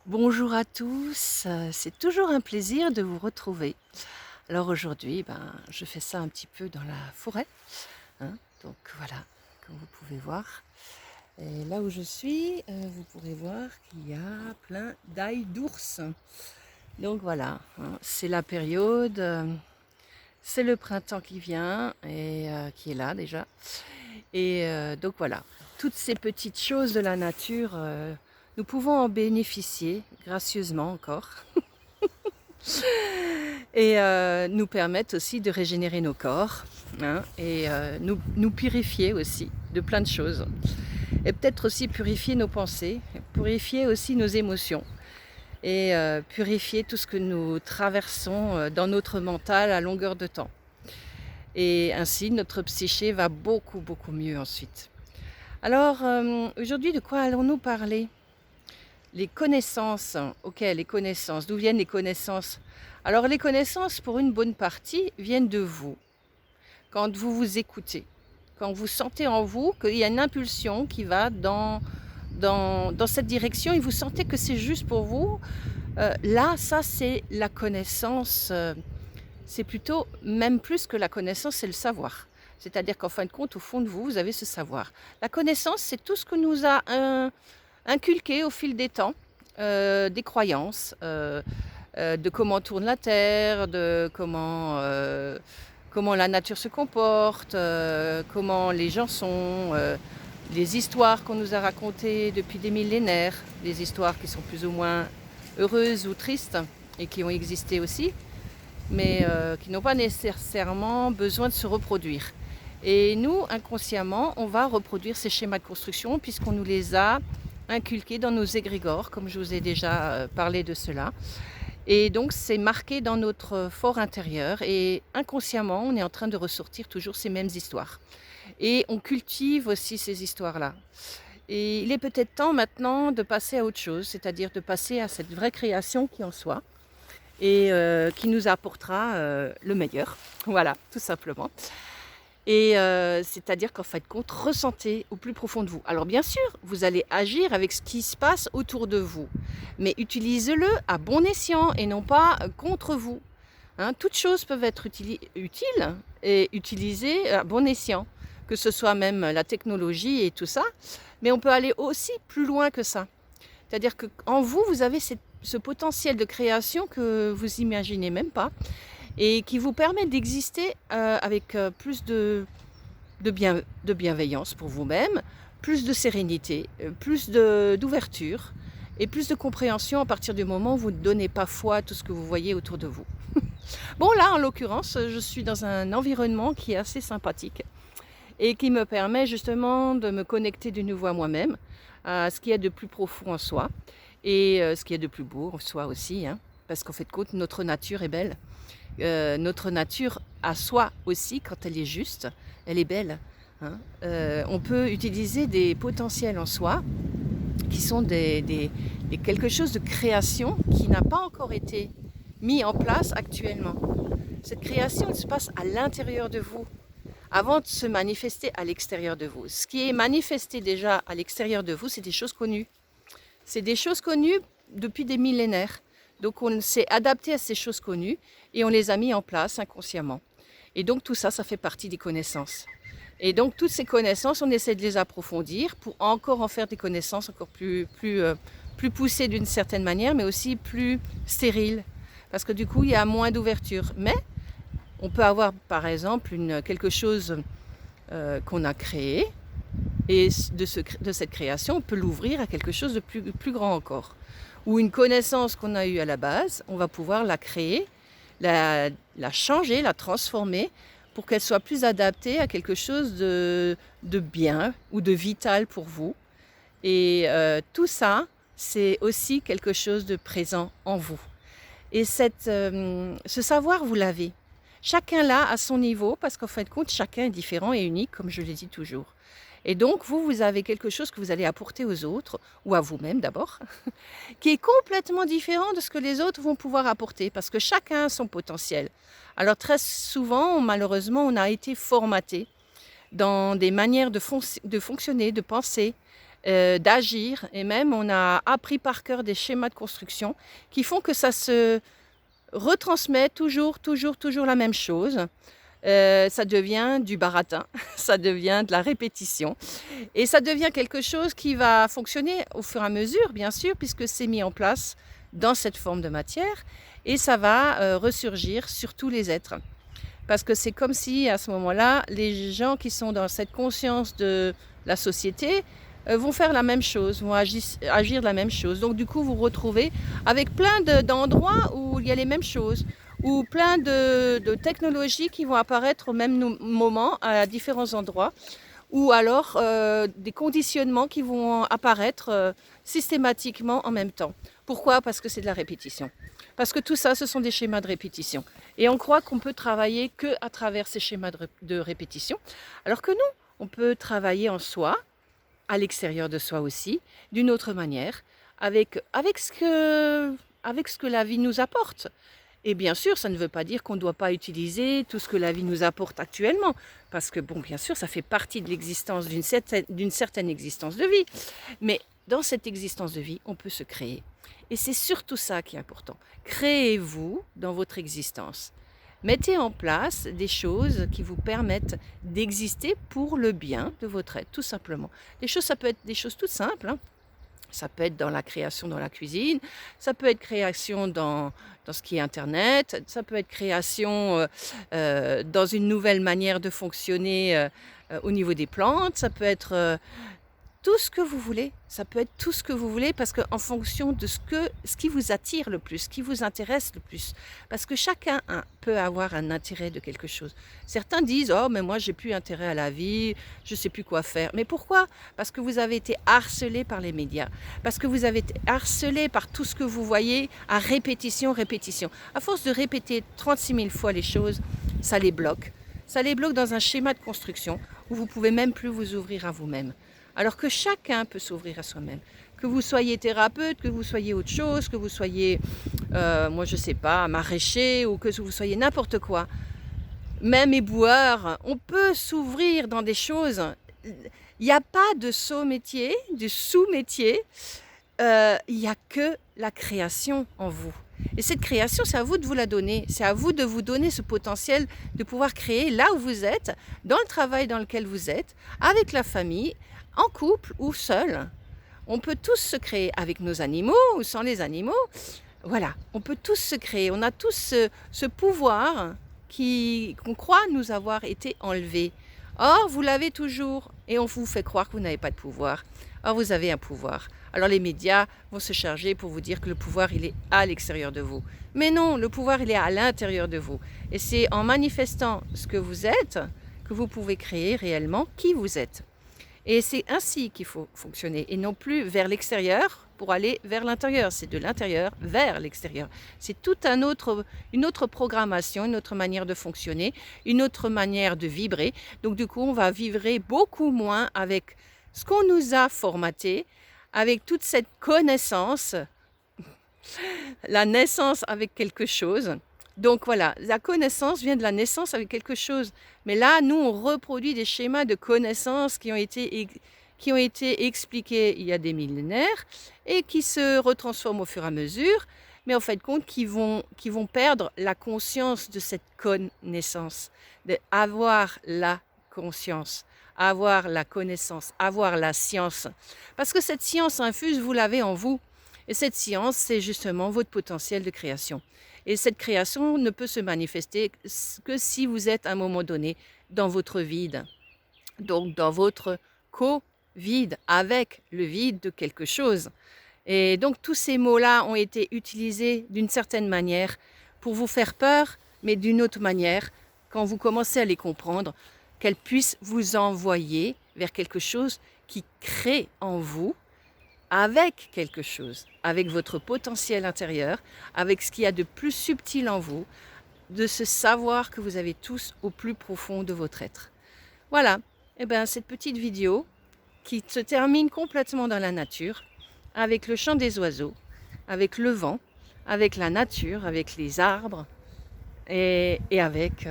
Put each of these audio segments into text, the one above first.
Bonjour à tous, c'est toujours un plaisir de vous retrouver. Alors aujourd'hui, je fais ça un petit peu dans la forêt, hein, donc voilà, comme vous pouvez voir. Et là où je suis, vous pourrez voir qu'il y a plein d'ailes d'ours. Donc voilà, hein, c'est la période, c'est le printemps qui vient et qui est là déjà. Et donc voilà, toutes ces petites choses de la nature, nous pouvons en bénéficier gracieusement encore. Et nous permettent aussi de régénérer nos corps, hein, et nous purifier aussi de plein de choses. Et peut-être aussi purifier nos pensées, purifier aussi nos émotions et purifier tout ce que nous traversons dans notre mental à longueur de temps. Et ainsi, notre psyché va beaucoup, beaucoup mieux ensuite. Alors, aujourd'hui, de quoi allons-nous parler? Les connaissances, ok, les connaissances. D'où viennent les connaissances? Alors les connaissances, pour une bonne partie, viennent de vous. Quand vous vous écoutez, quand vous sentez en vous qu'il y a une impulsion qui va dans cette direction et vous sentez que c'est juste pour vous, là, ça c'est la connaissance. C'est plutôt, même plus que la connaissance, c'est le savoir. C'est-à-dire qu'en fin de compte, au fond de vous, vous avez ce savoir. La connaissance, c'est tout ce que nous a inculqué au fil des temps, des croyances, de comment tourne la Terre, de comment la nature se comporte, comment les gens sont, les histoires qu'on nous a racontées depuis des millénaires, des histoires qui sont plus ou moins heureuses ou tristes et qui ont existé aussi, mais qui n'ont pas nécessairement besoin de se reproduire. Et nous, inconsciemment, on va reproduire ces schémas de construction puisqu'on nous les a inculqués dans nos égrégores, comme je vous ai déjà parlé de cela. Et donc, c'est marqué dans notre fort intérieur et inconsciemment, on est en train de ressortir toujours ces mêmes histoires. Et on cultive aussi ces histoires-là. Et il est peut-être temps maintenant de passer à autre chose, c'est-à-dire de passer à cette vraie création qui est en soi et qui nous apportera le meilleur. Voilà, tout simplement. Et c'est-à-dire qu'en fin de compte, ressentez au plus profond de vous. Alors bien sûr, vous allez agir avec ce qui se passe autour de vous, mais utilisez-le à bon escient et non pas contre vous. Hein, toutes choses peuvent être utiles et utilisées à bon escient, que ce soit même la technologie et tout ça, mais on peut aller aussi plus loin que ça. C'est-à-dire qu'en vous, vous avez ce potentiel de création que vous imaginez même pas et qui vous permet d'exister avec plus de bienveillance pour vous-même, plus de sérénité, plus d'ouverture et plus de compréhension à partir du moment où vous ne donnez pas foi à tout ce que vous voyez autour de vous. Bon là, en l'occurrence, je suis dans un environnement qui est assez sympathique et qui me permet justement de me connecter de nouveau à moi-même, à ce qu'il y a de plus profond en soi et ce qu'il y a de plus beau en soi aussi, hein, parce qu'en fait de compte, notre nature est belle. Notre nature à soi aussi, quand elle est juste, elle est belle, hein. On peut utiliser des potentiels en soi qui sont quelque chose de création qui n'a pas encore été mis en place actuellement. Cette création, elle se passe à l'intérieur de vous avant de se manifester à l'extérieur de vous. Ce qui est manifesté déjà à l'extérieur de vous, c'est des choses connues. C'est des choses connues depuis des millénaires. Donc on s'est adapté à ces choses connues et on les a mis en place inconsciemment. Et donc tout ça, ça fait partie des connaissances. Et donc toutes ces connaissances, on essaie de les approfondir pour encore en faire des connaissances encore plus poussées d'une certaine manière, mais aussi plus stériles. Parce que du coup, il y a moins d'ouverture. Mais on peut avoir par exemple quelque chose qu'on a créé, et de cette création, on peut l'ouvrir à quelque chose de plus grand encore. Ou une connaissance qu'on a eue à la base, on va pouvoir la créer, la changer, la transformer pour qu'elle soit plus adaptée à quelque chose de bien ou de vital pour vous. Et tout ça, c'est aussi quelque chose de présent en vous. Et ce savoir, vous l'avez. Chacun l'a à son niveau, parce qu'en fin de compte, chacun est différent et unique, comme je le dis toujours. Et donc, vous avez quelque chose que vous allez apporter aux autres, ou à vous-même d'abord, qui est complètement différent de ce que les autres vont pouvoir apporter, parce que chacun a son potentiel. Alors très souvent, malheureusement, on a été formaté dans des manières de fonctionner, de penser, d'agir, et même on a appris par cœur des schémas de construction qui font que ça se retransmet toujours la même chose. Ça devient du baratin, ça devient de la répétition et ça devient quelque chose qui va fonctionner au fur et à mesure, bien sûr, puisque c'est mis en place dans cette forme de matière et ça va ressurgir sur tous les êtres. Parce que c'est comme si, à ce moment-là, les gens qui sont dans cette conscience de la société vont faire la même chose, vont agir de la même chose. Donc du coup, vous vous retrouvez avec plein d'endroits où il y a les mêmes choses, ou plein de technologies qui vont apparaître au même moment à différents endroits, ou alors des conditionnements qui vont apparaître systématiquement en même temps. Pourquoi? Parce que c'est de la répétition. Parce que tout ça, ce sont des schémas de répétition. Et on croit qu'on peut travailler qu'à travers ces schémas de répétition, alors que non, on peut travailler en soi, à l'extérieur de soi aussi, d'une autre manière, avec ce que la vie nous apporte. Et bien sûr, ça ne veut pas dire qu'on ne doit pas utiliser tout ce que la vie nous apporte actuellement, parce que bon, bien sûr, ça fait partie de l'existence d'une certaine existence de vie. Mais dans cette existence de vie, on peut se créer. Et c'est surtout ça qui est important. Créez-vous dans votre existence. Mettez en place des choses qui vous permettent d'exister pour le bien de votre être, tout simplement. Les choses, ça peut être des choses toutes simples, hein. Ça peut être dans la création dans la cuisine, ça peut être création dans ce qui est Internet, ça peut être création dans une nouvelle manière de fonctionner au niveau des plantes, ça peut être tout ce que vous voulez, ça peut être tout ce que vous voulez parce qu'en fonction de ce qui vous attire le plus, ce qui vous intéresse le plus, parce que chacun peut avoir un intérêt de quelque chose. Certains disent « Oh, mais moi j'ai plus intérêt à la vie, je sais plus quoi faire ». Mais pourquoi? Parce que vous avez été harcelé par les médias, parce que vous avez été harcelé par tout ce que vous voyez à répétition. À force de répéter 36 000 fois les choses, ça les bloque. Ça les bloque dans un schéma de construction où vous pouvez même plus vous ouvrir à vous-même. Alors que chacun peut s'ouvrir à soi-même. Que vous soyez thérapeute, que vous soyez autre chose, que vous soyez, moi je sais pas, maraîcher ou que vous soyez n'importe quoi. Même éboueur, on peut s'ouvrir dans des choses. Il n'y a pas de sous-métier, il n'y a que la création en vous. Et cette création, c'est à vous de vous la donner. C'est à vous de vous donner ce potentiel de pouvoir créer là où vous êtes, dans le travail dans lequel vous êtes, avec la famille, en couple ou seul. On peut tous se créer avec nos animaux ou sans les animaux. Voilà, on peut tous se créer. On a tous ce pouvoir qu'on croit nous avoir été enlevé. Or, vous l'avez toujours et on vous fait croire que vous n'avez pas de pouvoir. Or, vous avez un pouvoir. Alors, les médias vont se charger pour vous dire que le pouvoir, il est à l'extérieur de vous. Mais non, le pouvoir, il est à l'intérieur de vous. Et c'est en manifestant ce que vous êtes que vous pouvez créer réellement qui vous êtes. Et c'est ainsi qu'il faut fonctionner, et non plus vers l'extérieur pour aller vers l'intérieur. C'est de l'intérieur vers l'extérieur. C'est une autre programmation, une autre manière de fonctionner, une autre manière de vibrer. Donc du coup, on va vibrer beaucoup moins avec ce qu'on nous a formaté, avec toute cette connaissance, la naissance avec quelque chose. Donc voilà, la connaissance vient de la naissance avec quelque chose. Mais là, nous, on reproduit des schémas de connaissances qui ont été expliqués il y a des millénaires et qui se retransforment au fur et à mesure, mais en fait compte qui vont perdre la conscience de cette connaissance, d'avoir la conscience, avoir la connaissance, avoir la science. Parce que cette science infuse, vous l'avez en vous. Et cette science, c'est justement votre potentiel de création. Et cette création ne peut se manifester que si vous êtes à un moment donné dans votre vide. Donc dans votre co-vide, avec le vide de quelque chose. Et donc tous ces mots-là ont été utilisés d'une certaine manière pour vous faire peur, mais d'une autre manière, quand vous commencez à les comprendre, qu'elles puissent vous envoyer vers quelque chose qui crée en vous, avec quelque chose, avec votre potentiel intérieur, avec ce qu'il y a de plus subtil en vous, de ce savoir que vous avez tous au plus profond de votre être. Voilà, et bien cette petite vidéo qui se termine complètement dans la nature, avec le chant des oiseaux, avec le vent, avec la nature, avec les arbres et avec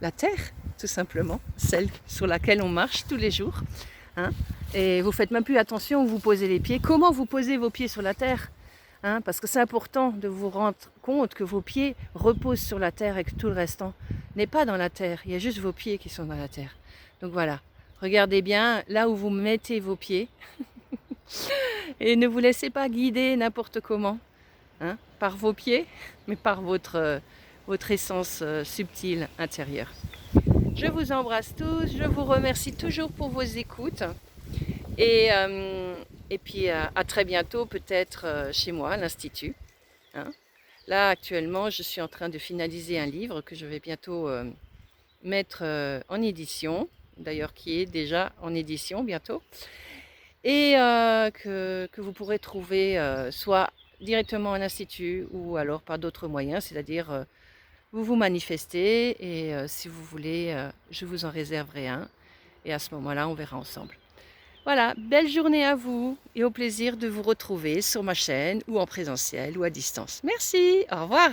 la terre, tout simplement, celle sur laquelle on marche tous les jours, hein, et vous faites même plus attention où vous posez les pieds, comment vous posez vos pieds sur la terre, hein, parce que c'est important de vous rendre compte que vos pieds reposent sur la terre et que tout le restant n'est pas dans la terre, il y a juste vos pieds qui sont dans la terre. Donc voilà, regardez bien là où vous mettez vos pieds et ne vous laissez pas guider n'importe comment, hein, par vos pieds, mais par votre essence subtile intérieure. Je vous embrasse tous, je vous remercie toujours pour vos écoutes et puis à très bientôt peut-être chez moi à l'Institut, hein. Là actuellement je suis en train de finaliser un livre que je vais bientôt mettre en édition, d'ailleurs qui est déjà en édition bientôt, et que vous pourrez trouver soit directement à l'Institut ou alors par d'autres moyens, c'est-à-dire vous vous manifestez et si vous voulez, je vous en réserverai un et à ce moment-là, on verra ensemble. Voilà, belle journée à vous et au plaisir de vous retrouver sur ma chaîne ou en présentiel ou à distance. Merci, au revoir.